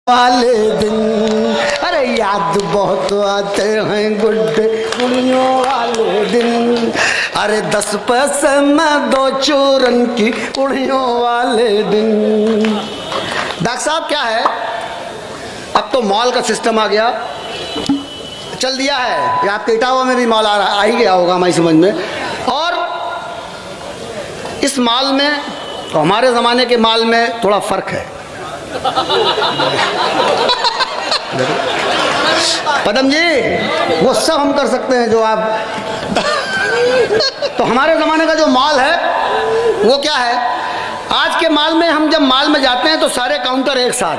वाले दिन, अरे याद बहुत आते हैं गुड्डे कुड़ियों वाले दिन। अरे 10 पैसे में 2 चूरन की कुड़ियों वाले दिन। डॉक्टर साहब क्या है, अब तो मॉल का सिस्टम आ गया, चल दिया है। ये आपके इटावा में भी मॉल आ ही गया होगा हमारी समझ में। और इस मॉल में तो हमारे ज़माने के मॉल में थोड़ा फ़र्क है। पदम जी, वो सब हम कर सकते हैं जो आप। तो हमारे ज़माने का जो मॉल है वो क्या है, आज के मॉल में हम जब मॉल में जाते हैं तो सारे काउंटर एक साथ।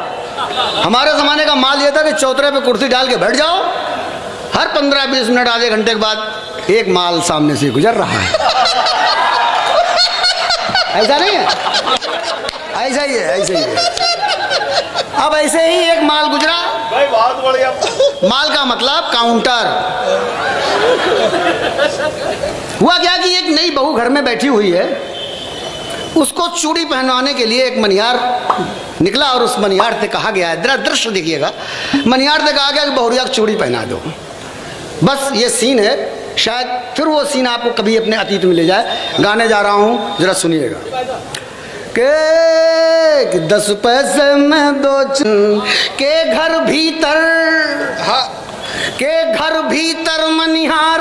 हमारे ज़माने का मॉल ये था कि चौतरे पे कुर्सी डाल के बैठ जाओ, हर 15-20 मिनट आधे घंटे के बाद एक माल सामने से गुजर रहा है। ऐसा नहीं है, ऐसा ही है, ऐसा ही है। अब ऐसे ही एक माल गुजरा भाई, बहुत बढ़िया। माल का मतलब काउंटर। हुआ क्या कि एक नई बहू घर में बैठी हुई है, उसको चूड़ी पहनवाने के लिए एक मनियार निकला और उस मनियार से कहा गया है, जरा दृश्य देखिएगा, मनियार से कहा गया कि बहुरिया को चूड़ी पहना दो। बस ये सीन है, शायद फिर वो सीन आपको कभी अपने अतीत में ले जाए। गाने जा रहा हूँ, जरा सुनिएगा। के 10 पैसे में 2 के घर भीतर, के घर भीतर मनिहार।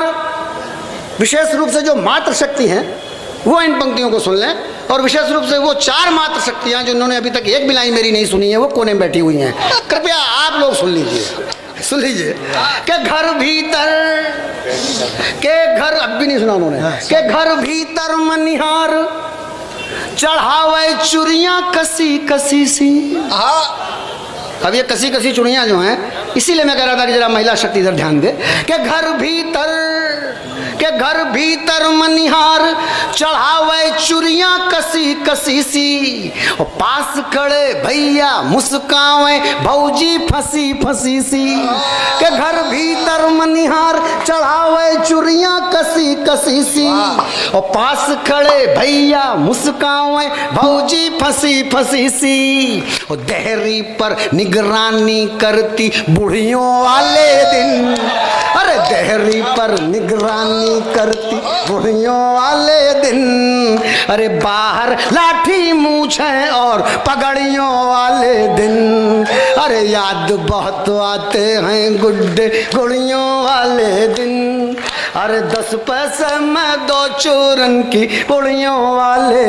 विशेष रूप से जो मातृ शक्ति हैं वो इन पंक्तियों को सुन लें, और विशेष रूप से वो 4 मातृ शक्तियाँ जिन्होंने अभी तक एक भी लाइन मेरी नहीं सुनी है, वो कोने में बैठी हुई हैं। कृपया आप लोग सुन लीजिए, सुन लीजिए। के घर भीतर, के घर, अब भी नहीं सुना उन्होंने, के घर भीतर मनिहार चढ़ावे चुड़ियां कसी कसी सी। अब ये कसी कसी चुड़ियां जो हैं, इसीलिए मैं कह रहा था कि जरा महिला शक्ति इधर ध्यान दे। के घर भीतर, के घर भीतर मनिहार चढ़ावे चुड़ियां कसी कसी सी। और पास खड़े भैया मुस्कावे भौजी फंसी फंसी सी। के घर भीतर मनिहार चढ़ावे चुड़ियां कसी कसी सी। और पास खड़े भैया मुस्कावे भौजी फंसी फंसी सी। और देहरी पर निगरानी करती बुढ़ियों वाले दिन, अरे देहरी पर निगरानी करती बुढ़ियों वाले दिन। अरे बाहर लाठी मूछें और पगड़ियों वाले दिन। अरे याद बहुत आते हैं गुड्डे गुड़ियों वाले दिन। अरे 10 पैसे में 2 चूरन की पुड़ियों वाले